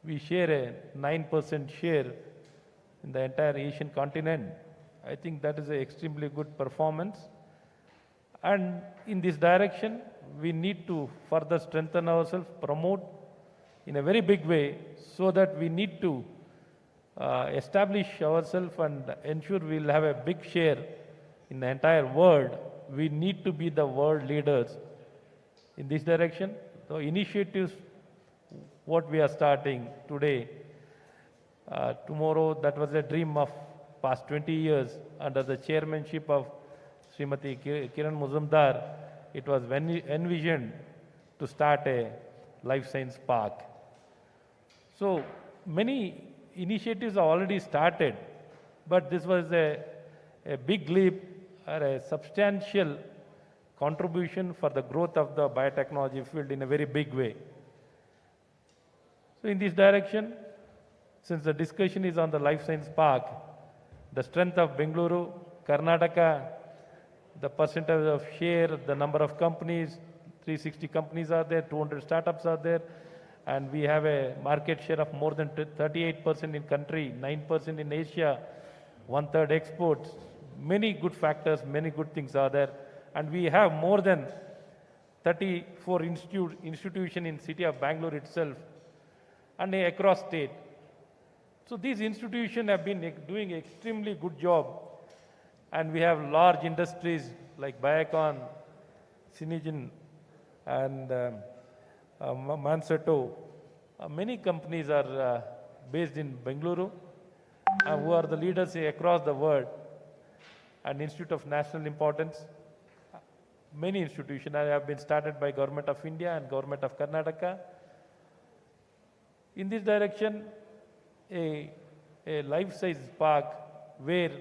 We share a 9% share in the entire Asian continent. I think that is an extremely good performance. And in this direction, we need to further strengthen ourselves, promote in a very big way, so that we need to establish ourselves and ensure we'll have a big share in the entire world. We need to be the world leaders in this direction. The initiatives, what we are starting today, tomorrow, that was a dream of past 20 years under the chairmanship of Srimati Kiran Muzumdar. It was envisioned to start a life science park. So many initiatives are already started, but this was a big leap or a substantial contribution for the growth of the biotechnology field in a very big way. So in this direction, since the discussion is on the life science park, the strength of Bengaluru, Karnataka, the percentage of share, the number of companies, 360 companies are there, 200 startups are there, and we have a market share of more than 38% in country, 9% in Asia, 1/3 exports. Many good factors, many good things are there. And we have more than 34 institutions in city of Bangalore itself and across state. So these institutions have been doing extremely good job. And we have large industries like Biocon, Synergen, and Mansato. Many companies are based in Bengaluru, who are the leaders across the world, and Institute of National Importance. Many institutions have been started by Government of India and Government of Karnataka. In this direction, a life-size park where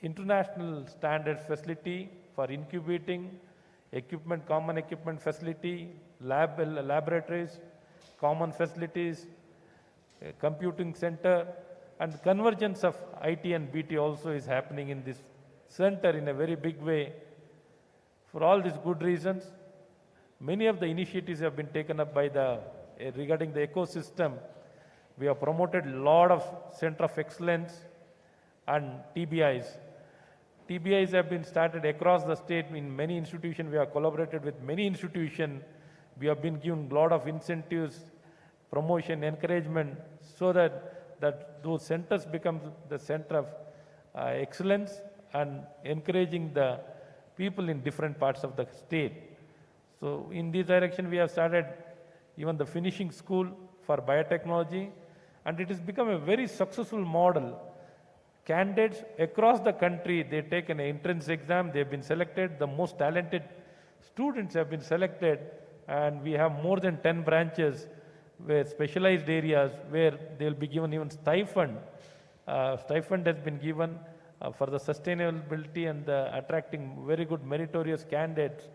international standard facility for incubating, equipment, common equipment facility, laboratories, common facilities, computing center, and convergence of IT and BT also is happening in this center in a very big way. For all these good reasons, many of the initiatives have been taken up by regarding the ecosystem. We have promoted a lot of center of excellence and TBIs. TBIs have been started across the state in many institutions. We have collaborated with many institutions. We have been given a lot of incentives, promotion, encouragement, so that those centers become the center of excellence and encouraging the people in different parts of the state. So in this direction, we have started even the finishing school for biotechnology, and it has become a very successful model. Candidates across the country, they take an entrance exam, they've been selected, the most talented students have been selected, and we have more than 10 branches where specialized areas where they'll be given even stipend. Stipend has been given for the sustainability and attracting very good meritorious candidates.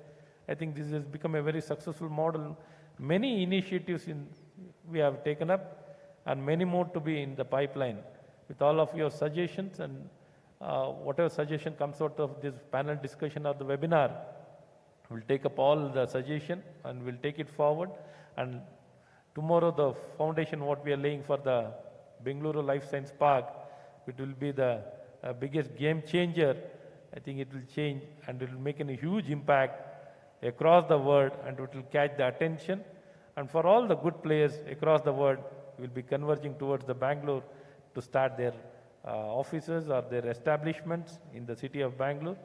I think this has become a very successful model. Many initiatives we have taken up, and many more to be in the pipeline. With all of your suggestions and whatever suggestion comes out of this panel discussion or the webinar, we'll take up all the suggestion and we'll take it forward. And tomorrow, the foundation what we are laying for the Bengaluru Life Science Park, it will be the biggest game changer. I think it will change and it will make a huge impact across the world, and it will catch the attention. And for all the good players across the world, will be converging towards the Bangalore to start their offices or their establishments in the city of Bangalore.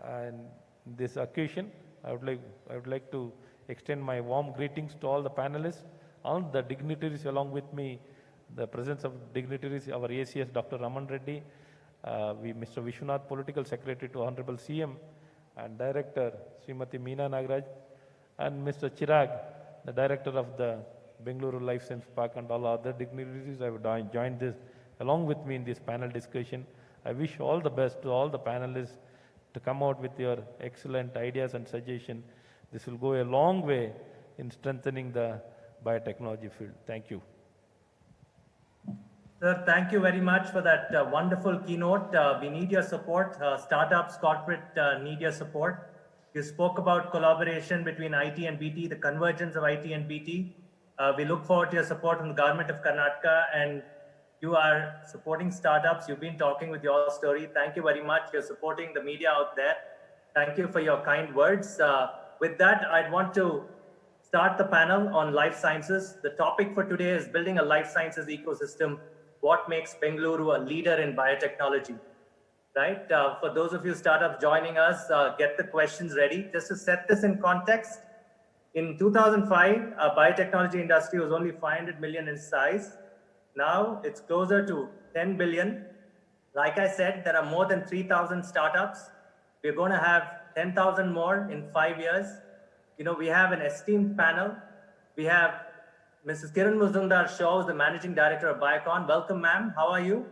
And this occasion, I would like to extend my warm greetings to all the panelists, all the dignitaries along with me, the presence of dignitaries, our ACS, Dr. Raman Reddy, Mr. Vishwanath, Political Secretary to Honorable CM, and Director Srimati Meena Nagaraj, and Mr. Chirag, the Director of the Bengaluru Life Science Park, and all other dignitaries have joined this along with me in this panel discussion. I wish all the best to all the panelists to come out with your excellent ideas and suggestions. This will go a long way in strengthening the biotechnology field. Thank you. Sir, thank you very much for that wonderful keynote. We need your support. Startups, corporate need your support. You spoke about collaboration between IT and BT, the convergence of IT and BT. We look forward to your support from the government of Karnataka, and you are supporting startups. You've been talking with your story. Thank you very much. You're supporting the media out there. Thank you for your kind words. With that, I'd want to start the panel on life sciences. The topic for today is building a life sciences ecosystem. What makes Bengaluru a leader in biotechnology? Right? For those of you startups joining us, get the questions ready. Just to set this in context, in 2005, biotechnology industry was only 500 million in size. Now it's closer to 10 billion. Like I said, there are more than 3,000 startups. We're going to have 10,000 more in 5 years. You know, we have an esteemed panel. We have Mrs. Kiran Muzumdar Shaw, the Managing Director of Biocon. Welcome, ma'am. How are you?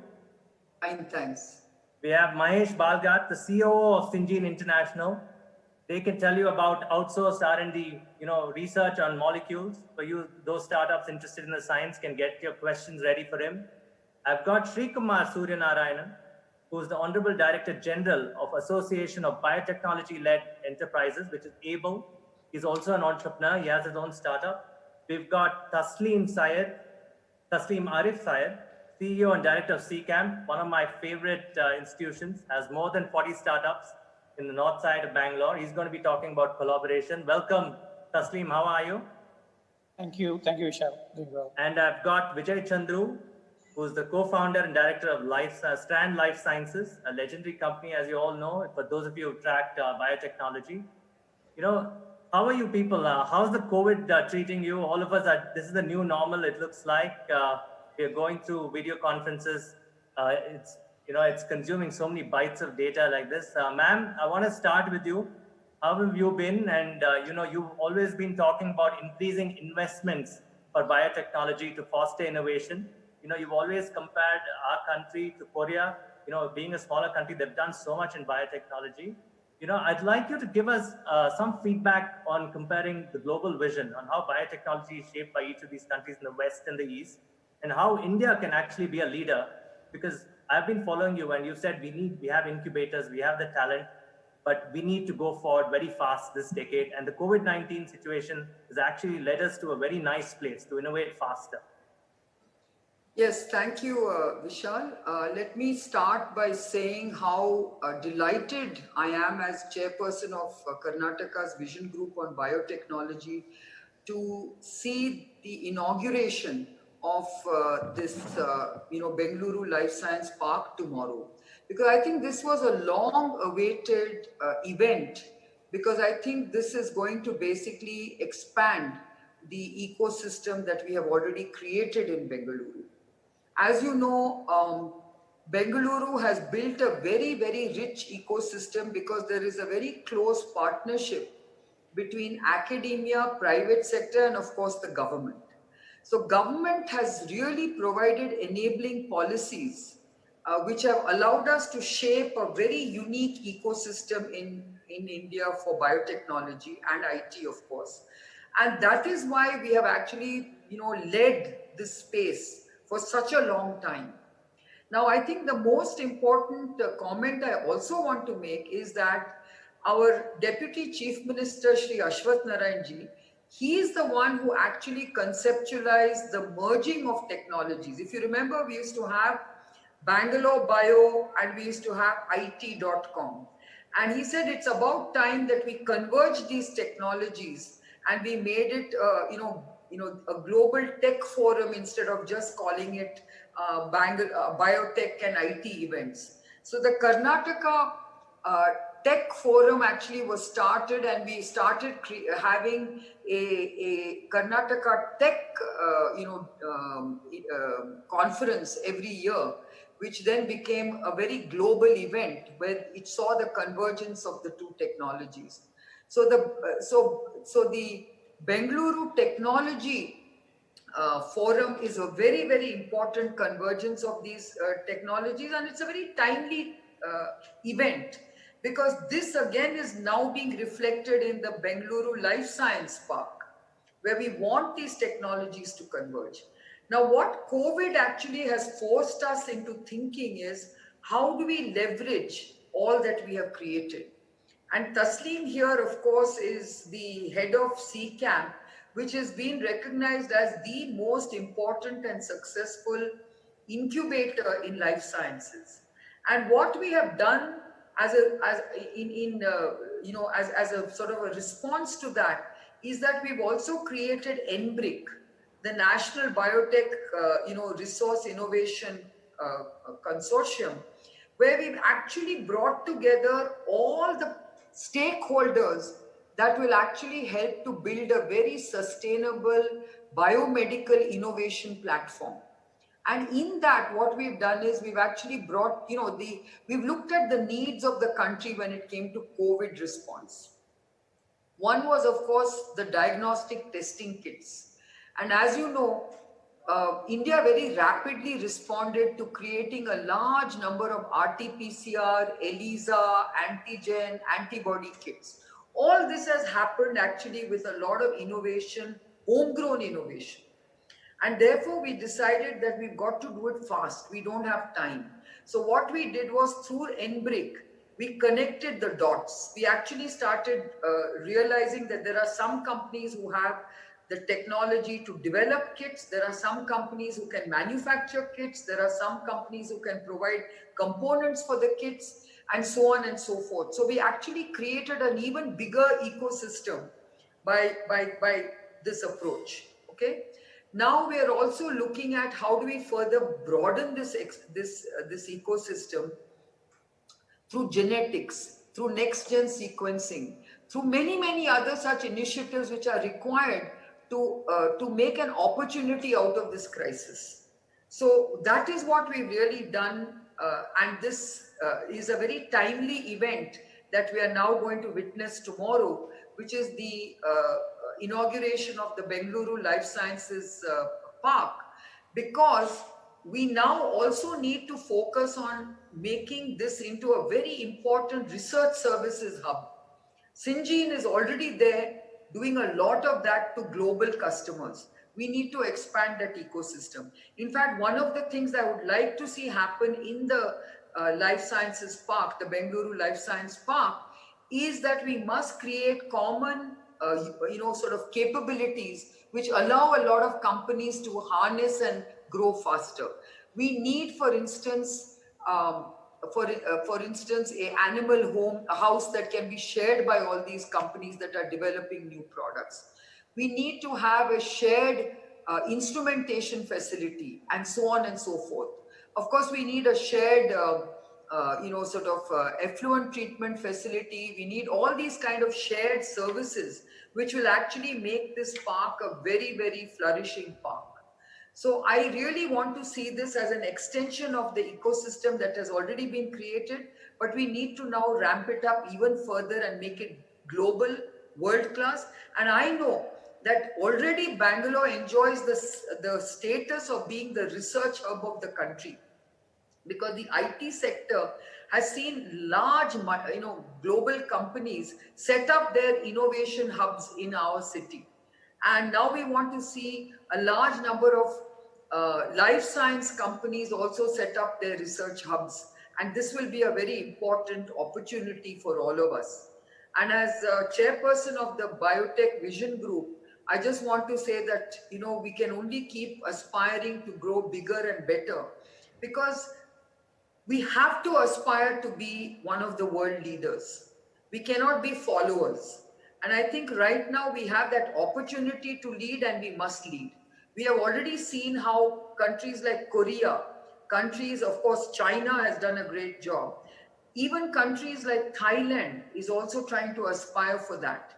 Fine, thanks. We have Mahesh Balgat, the COO of Syngene International. They can tell you about outsourced R&D, research on molecules. For you, those startups interested in the science can get your questions ready for him. I've got Sri Kumar Suryanarayanan, who's the Honorable Director General of Association of Biotechnology-Led Enterprises, which is ABLE. He's also an entrepreneur. He has his own startup. We've got Tasleem Arif Syed, CEO and Director of CCAM, one of my favorite institutions, has more than 40 startups in the north side of Bangalore. He's going to be talking about collaboration. Welcome, Tasleem. How are you? Thank you, Vishal. Doing well. And I've got Vijay Chandru, who's the co-founder and director of Strand Life Sciences, a legendary company, as you all know, for those of you who tracked biotechnology. How are you people? How's the COVID treating you? All of us this is the new normal, it looks like. We're going through video conferences. It's consuming so many bytes of data like this. Ma'am, I want to start with you. How have you been? And you've always been talking about increasing investments for biotechnology to foster innovation. You've always compared our country to Korea. Being a smaller country, they've done so much in biotechnology. I'd like you to give us some feedback on comparing the global vision on how biotechnology is shaped by each of these countries in the West and the East, and how India can actually be a leader. Because I've been following you, and you said we have incubators, we have the talent, but we need to go forward very fast this decade. And the COVID-19 situation has actually led us to a very nice place to innovate faster. Yes, thank you, Vishal. Let me start by saying how delighted I am as chairperson of Karnataka's Vision Group on Biotechnology to see the inauguration of this, Bengaluru Life Science Park tomorrow. Because I think this was a long-awaited event, because I think this is going to basically expand the ecosystem that we have already created in Bengaluru. As you know, Bengaluru has built a very, very rich ecosystem because there is a very close partnership between academia, private sector, and of course the government. So government has really provided enabling policies which have allowed us to shape a very unique ecosystem in India for biotechnology and IT, of course. And that is why we have actually, led this space for such a long time. Now, I think the most important comment I also want to make is that our Deputy Chief Minister, Shri Ashwath Narayan, he is the one who actually conceptualized the merging of technologies. If you remember, we used to have Bangalore Bio and we used to have IT.com. And he said it's about time that we converge these technologies and we made it, a global tech forum instead of just calling it biotech and IT events. So the Karnataka Tech Forum actually was started, and we started having a Karnataka Tech conference every year, which then became a very global event where it saw the convergence of the two technologies. So the Bengaluru Technology Forum is a very, very important convergence of these technologies, and it's a very timely event, because this again is now being reflected in the Bengaluru Life Science Park, where we want these technologies to converge. Now, what COVID actually has forced us into thinking is, how do we leverage all that we have created? And Tasleem here, of course, is the head of CCAM, which has been recognized as the most important and successful incubator in life sciences. And what we have done as a sort of a response to that is that we've also created NBRIC, the National Biotech Resource Innovation Consortium, where we've actually brought together all the stakeholders that will actually help to build a very sustainable biomedical innovation platform. And in that, what we've done is we've actually brought, we've looked at the needs of the country when it came to COVID response. One was, of course, the diagnostic testing kits. And as you know, India very rapidly responded to creating a large number of RT-PCR, ELISA, antigen, antibody kits. All this has happened actually with a lot of innovation, homegrown innovation. And therefore, we decided that we've got to do it fast. We don't have time. So what we did was through NBRIC, we connected the dots. We actually started realizing that there are some companies who have the technology to develop kits. There are some companies who can manufacture kits. There are some companies who can provide components for the kits, and so on and so forth. So we actually created an even bigger ecosystem by this approach. Okay. Now we are also looking at how do we further broaden this ecosystem through genetics, through next-gen sequencing, through many other such initiatives which are required to make an opportunity out of this crisis. So that is what we've really done, and this is a very timely event that we are now going to witness tomorrow, which is the inauguration of the Bangalore Life Sciences Park, because we now also need to focus on making this into a very important research services hub. Syngene is already there doing a lot of that to global customers. We need to expand that ecosystem. In fact, one of the things I would like to see happen in the Life Sciences Park, the Bangalore Life Science Park, is that we must create common sort of capabilities which allow a lot of companies to harness and grow faster. We need, for instance, a animal house that can be shared by all these companies that are developing new products. We need to have a shared instrumentation facility, and so on and so forth. Of course, we need a shared effluent treatment facility. We need all these kind of shared services, which will actually make this park a very flourishing park. So I really want to see this as an extension of the ecosystem that has already been created, but we need to now ramp it up even further and make it global, world class. And I know that already Bangalore enjoys the status of being the research hub of the country, because the IT sector has seen large, global companies set up their innovation hubs in our city. And now we want to see a large number of life science companies also set up their research hubs. And this will be a very important opportunity for all of us. And as chairperson of the Biotech Vision Group, I just want to say that, we can only keep aspiring to grow bigger and better, because we have to aspire to be one of the world leaders. We cannot be followers. And I think right now we have that opportunity to lead, and we must lead. We have already seen how countries like Korea, countries, of course, China has done a great job. Even countries like Thailand is also trying to aspire for that.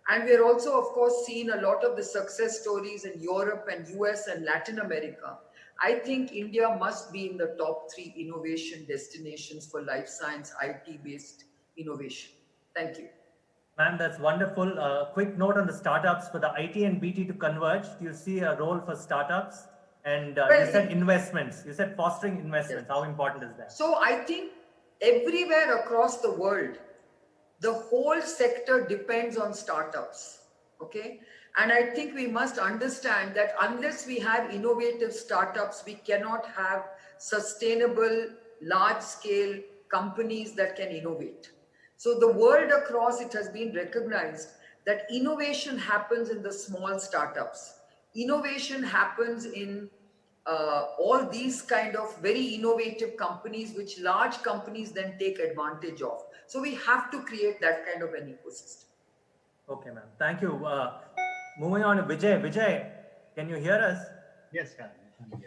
And we are also, of course, seeing a lot of the success stories in Europe and US and Latin America. I think India must be in the top 3 innovation destinations for life science, IT-based innovation. Thank you. Ma'am, that's wonderful. Quick note on the startups: for the IT and BT to converge, do you see a role for startups? And you said investments. You said fostering investments. Yes. How important is that? So I think everywhere across the world, the whole sector depends on startups. Okay. And I think we must understand that unless we have innovative startups, we cannot have sustainable, large-scale companies that can innovate. So the world across, it has been recognized that innovation happens in the small startups. Innovation happens in all these kind of very innovative companies, which large companies then take advantage of. So we have to create that kind of an ecosystem. Okay, ma'am. Thank you. Moving on to Vijay. Vijay, can you hear us? Yes, sir.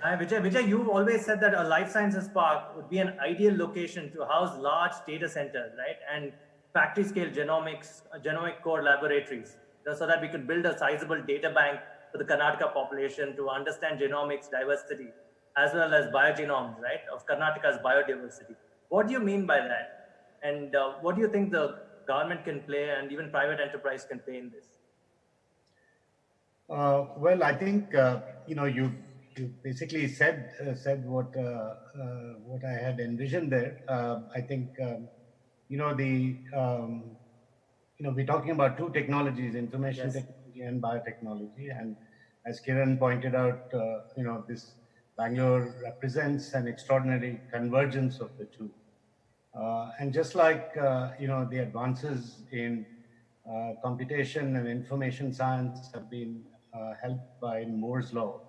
Hi, Vijay. Vijay, you've always said that a life sciences park would be an ideal location to house large data centers, right? And factory scale genomics, genomic core laboratories, so that we could build a sizable data bank for the Karnataka population to understand genomics diversity, as well as biogenomes, right, of Karnataka's biodiversity. What do you mean by that? And what do you think the government can play and even private enterprise can play in this? Well, I think you basically said what I had envisioned there. I think we're talking about two technologies: information Yes. technology and biotechnology. And as Kiran pointed out, this Bangalore represents an extraordinary convergence of the two. And just like the advances in computation and information science have been helped by Moore's law.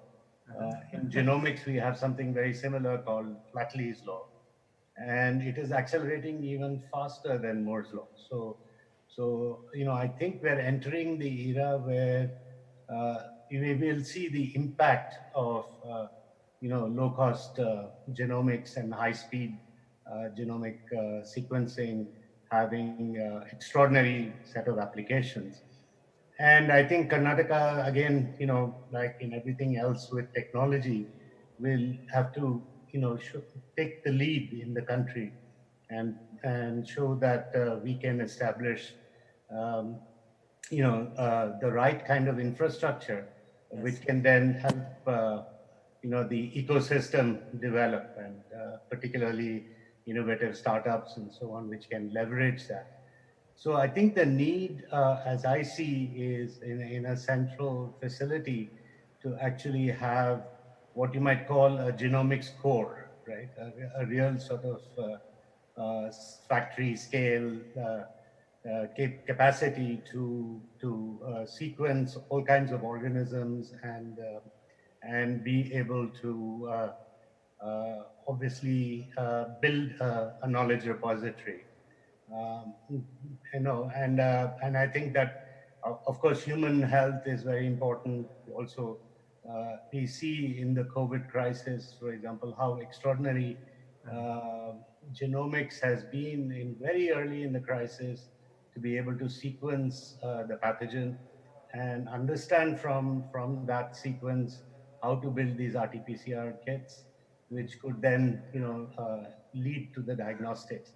In genomics, we have something very similar called Flatley's law, and it is accelerating even faster than Moore's law. So I think we're entering the era where we will see the impact of low-cost genomics and high-speed genomic sequencing having extraordinary set of applications. And I think Karnataka, again, like in everything else with technology, will have to, take the lead in the country and show that we can establish, the right kind of infrastructure, Yes. which can then help, the ecosystem develop, and particularly innovative startups and so on, which can leverage that. So I think the need, as I see, is in a central facility to actually have what you might call a genomics core, right? A real sort of factory scale capacity to sequence all kinds of organisms and be able to obviously build a knowledge repository. And I think that, of course, human health is very important. Also, we see in the COVID crisis, for example, how extraordinary genomics has been in very early in the crisis to be able to sequence the pathogen and understand from that sequence how to build these RT-PCR kits, which could then lead to the diagnostics.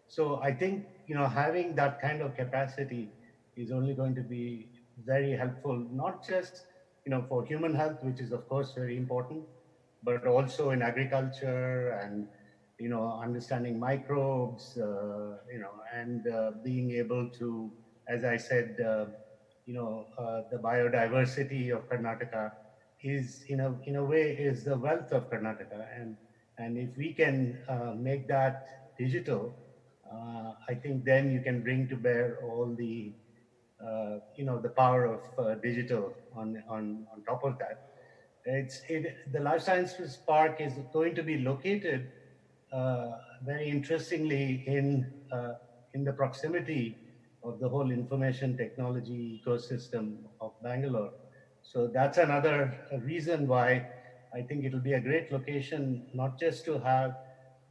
So I think having that kind of capacity is only going to be very helpful, not just for human health, which is of course very important, but also in agriculture and understanding microbes, and being able to, as I said, the biodiversity of Karnataka is in a way is the wealth of Karnataka, and if we can make that digital, I think then you can bring to bear all the the power of digital on top of that. The Life Sciences Park is going to be located very interestingly in the proximity of the whole information technology ecosystem of Bangalore. So that's another reason why I think it'll be a great location, not just to have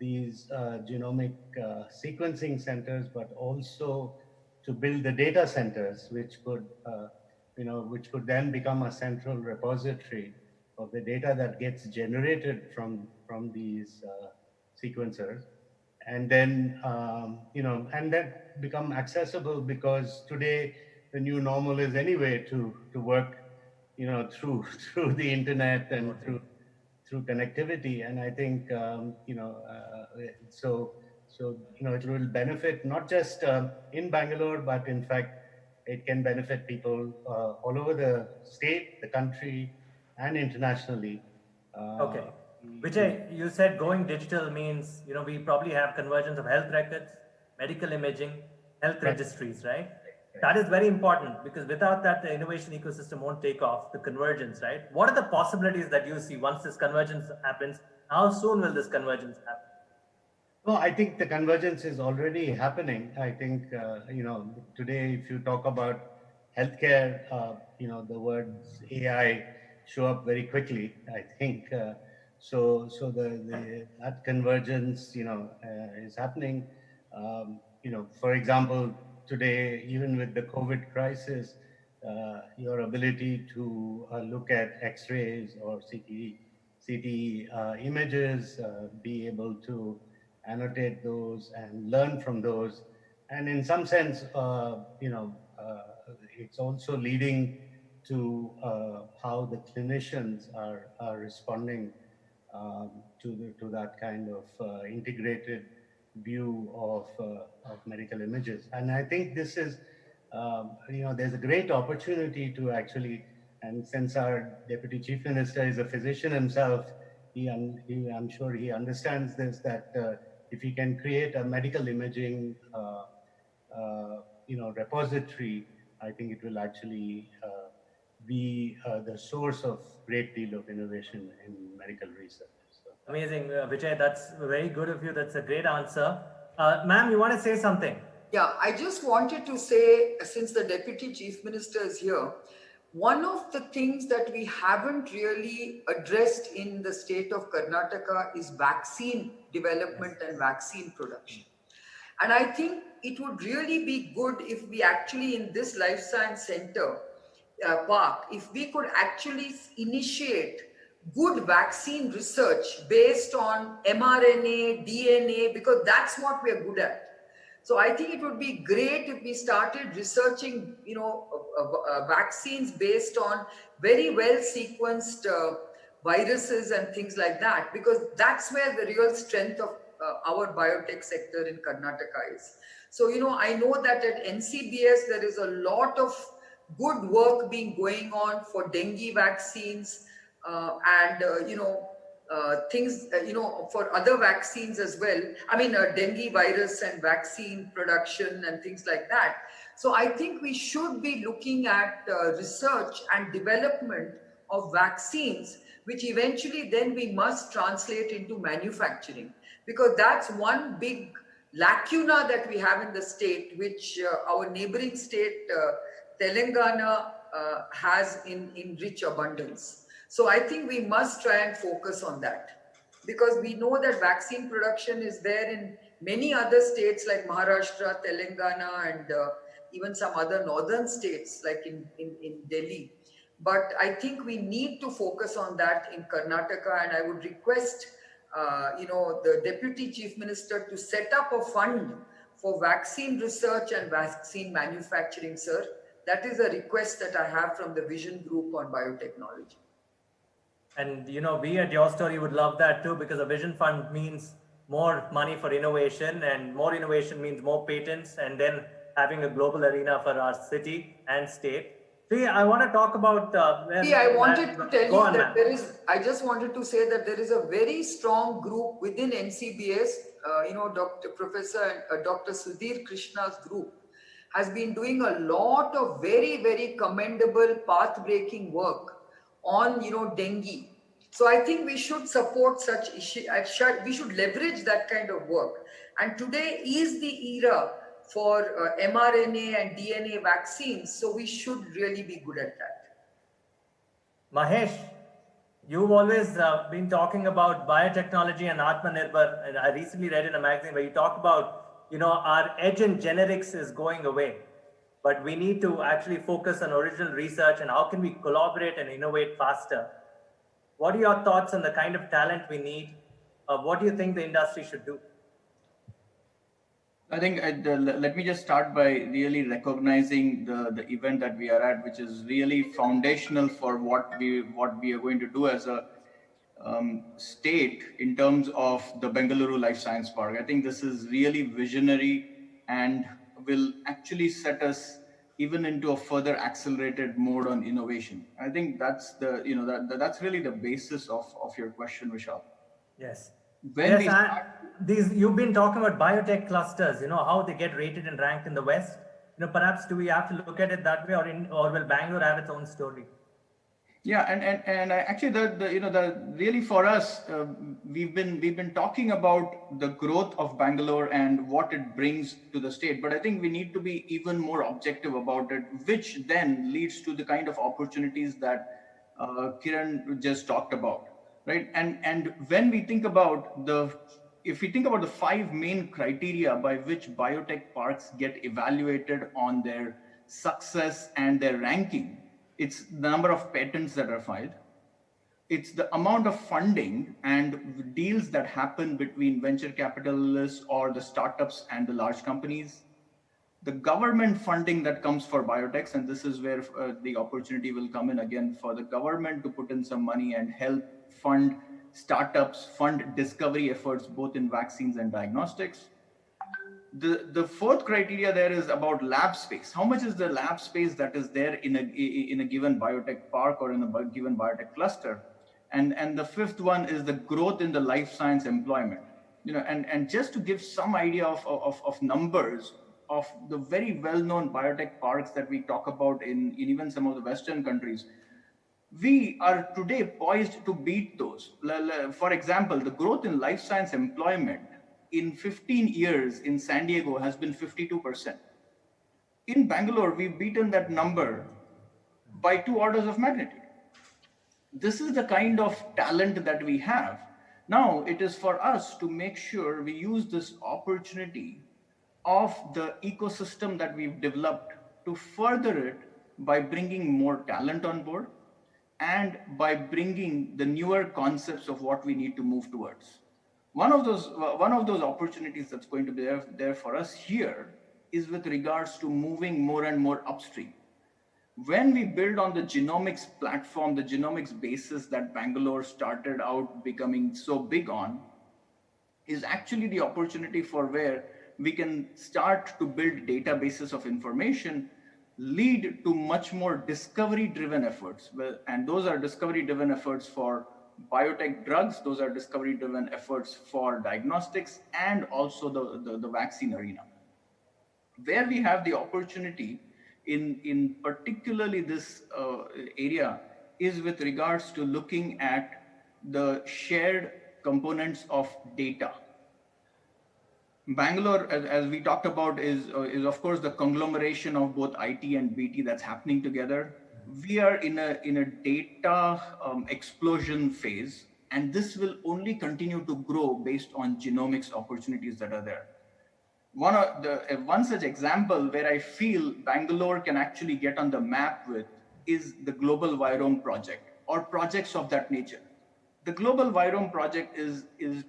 these genomic sequencing centers, but also to build the data centers, which could then become a central repository of the data that gets generated from these sequencers, and then and that become accessible, because today the new normal is anyway to work through through the internet and through connectivity. And I think so it will benefit not just in Bangalore, but in fact it can benefit people all over the state, the country, and internationally. Okay. Vijay, you said going digital means, we probably have convergence of health records, medical imaging, health registries, right? That is very important because without that, the innovation ecosystem won't take off, the convergence, right? What are the possibilities that you see once this convergence happens? How soon will this convergence happen? Well, I think the convergence is already happening. I think, today, if you talk about healthcare, the words AI show up very quickly. I think that convergence, is happening. For example, today, even with the COVID crisis, your ability to look at X-rays or CT images, be able to annotate those and learn from those. And in some sense, it's also leading to how the clinicians are responding to that kind of integrated view of medical images. And I think this is, there's a great opportunity to actually, and since our Deputy Chief Minister is a physician himself, I'm sure he understands this, that if he can create a medical imaging, repository, I think it will actually be the source of great deal of innovation in medical research. So. Amazing, Vijay. That's very good of you. That's a great answer. Ma'am, you want to say something? Yeah, I just wanted to say, since the Deputy Chief Minister is here, one of the things that we haven't really addressed in the state of Karnataka is vaccine development and vaccine production. And I think it would really be good if we actually, in this Life Science Center park, if we could actually initiate good vaccine research based on mRNA, DNA, because that's what we are good at. So I think it would be great if we started researching, vaccines based on very well sequenced viruses and things like that, because that's where the real strength of our biotech sector in Karnataka is. So, I know that at NCBS, there is a lot of good work being going on for dengue vaccines things, for other vaccines as well. I mean, dengue virus and vaccine production and things like that. So I think we should be looking at research and development of vaccines, which eventually then we must translate into manufacturing, because that's one big lacuna that we have in the state, which our neighboring state, Telangana, has in rich abundance. So I think we must try and focus on that, because we know that vaccine production is there in many other states like Maharashtra, Telangana, and even some other northern states like in Delhi. But I think we need to focus on that in Karnataka, and I would request the Deputy Chief Minister to set up a fund for vaccine research and vaccine manufacturing, sir. That is a request that I have from the Vision Group on Biotechnology. And we at Your Story would love that too, because a Vision Fund means more money for innovation, and more innovation means more patents, and then having a global arena for our city and state. See, I want to talk about. I wanted to tell you that I just wanted to say that there is a very strong group within NCBS. Professor Dr. Sudhir Krishna's group has been doing a lot of very, very commendable path-breaking work on, dengue. So I think we should support such issues. We should leverage that kind of work. And today is the era for mRNA and DNA vaccines. So we should really be good at that. Mahesh, you've always been talking about biotechnology and Atmanirbhar. And I recently read in a magazine where you talk about, our edge in generics is going away, but we need to actually focus on original research and how can we collaborate and innovate faster. What are your thoughts on the kind of talent we need? What do you think the industry should do? I think let me just start by really recognizing the event that we are at, which is really foundational for what we are going to do as a state in terms of the Bangalore Life Science Park. I think this is really visionary and will actually set us even into a further accelerated mode on innovation. I think that's that's really the basis of your question, Vishal. Yes. When you've been talking about biotech clusters, how they get rated and ranked in the West. perhaps do we have to look at it that way, or will Bangalore have its own story? Yeah, and actually the really for us, we've been talking about the growth of Bangalore and what it brings to the state, but I think we need to be even more objective about it, which then leads to the kind of opportunities that Kiran just talked about, right? And when we think about if we think about the 5 main criteria by which biotech parks get evaluated on their success and their ranking, it's the number of patents that are filed. It's the amount of funding and deals that happen between venture capitalists or the startups and the large companies. The government funding that comes for biotechs, and this is where the opportunity will come in again for the government to put in some money and help fund startups, fund discovery efforts, both in vaccines and diagnostics. The fourth criteria there is about lab space. How much is the lab space that is there in a given biotech park or in a given biotech cluster? And the fifth one is the growth in the life science employment. And just to give some idea of numbers of the very well-known biotech parks that we talk about in even some of the Western countries, we are today poised to beat those. For example, the growth in life science employment in 15 years in San Diego has been 52%. In Bangalore, we've beaten that number by 2 orders of magnitude. This is the kind of talent that we have. Now, it is for us to make sure we use this opportunity of the ecosystem that we've developed to further it by bringing more talent on board and by bringing the newer concepts of what we need to move towards. One of those opportunities that's going to be there for us here is with regards to moving more and more upstream. When we build on the genomics platform, the genomics basis that Bangalore started out becoming so big on, is actually the opportunity for where we can start to build databases of information, lead to much more discovery-driven efforts. And those are discovery-driven efforts for biotech drugs, those are discovery-driven efforts for diagnostics, and also the vaccine arena. Where we have the opportunity in particularly this area is with regards to looking at the shared components of data. Bangalore, as we talked about, is of course the conglomeration of both IT and BT that's happening together. We are in a data explosion phase, and this will only continue to grow based on genomics opportunities that are there. One such example where I feel Bangalore can actually get on the map with is the Global Virome project or projects of that nature. The Global Virome project is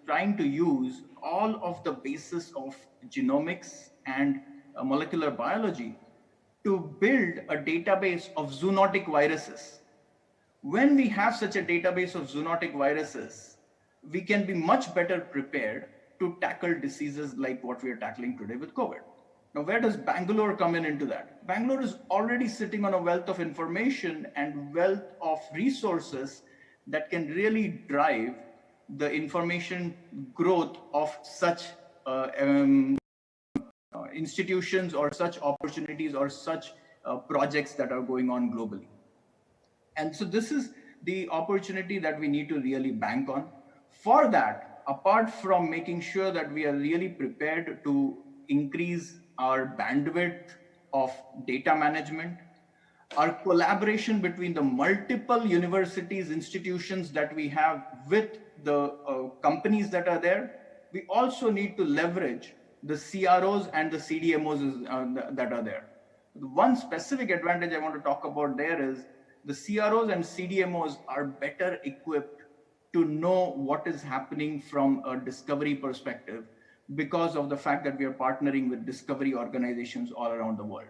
trying to use all of the basis of genomics and molecular biology to build a database of zoonotic viruses. When we have such a database of zoonotic viruses, we can be much better prepared to tackle diseases like what we are tackling today with COVID. Now, where does Bangalore come into that? Bangalore is already sitting on a wealth of information and wealth of resources that can really drive the information growth of such institutions or such opportunities or such projects that are going on globally. And so this is the opportunity that we need to really bank on. For that, apart from making sure that we are really prepared to increase our bandwidth of data management, our collaboration between the multiple universities, institutions that we have with the companies that are there, we also need to leverage the CROs and the CDMOs that are there. One specific advantage I want to talk about there is the CROs and CDMOs are better equipped to know what is happening from a discovery perspective because of the fact that we are partnering with discovery organizations all around the world.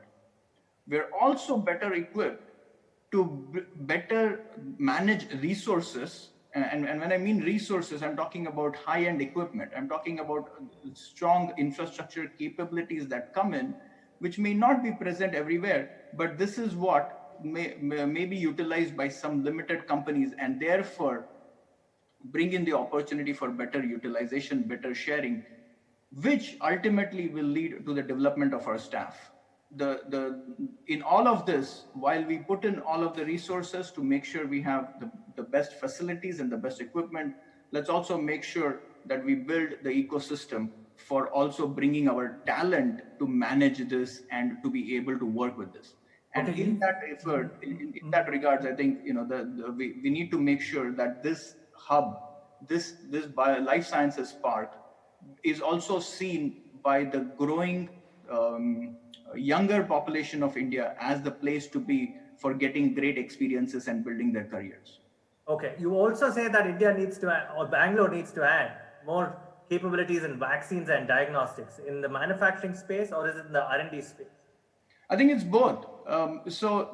We're also better equipped to better manage resources. And when I mean resources, I'm talking about high-end equipment. I'm talking about strong infrastructure capabilities that come in, which may not be present everywhere, but this is what may be utilized by some limited companies, and therefore bring in the opportunity for better utilization, better sharing, which ultimately will lead to the development of our staff. in all of this, while we put in all of the resources to make sure we have the best facilities and the best equipment, let's also make sure that we build the ecosystem for also bringing our talent to manage this and to be able to work with this. And Okay. in that effort, in that regards, I think, we need to make sure that this hub, this life sciences park, is also seen by the growing younger population of India as the place to be for getting great experiences and building their careers. Okay. You also say that India needs to add, or Bangalore needs to add more capabilities in vaccines and diagnostics in the manufacturing space, or is it in the R&D space? I think it's both. So,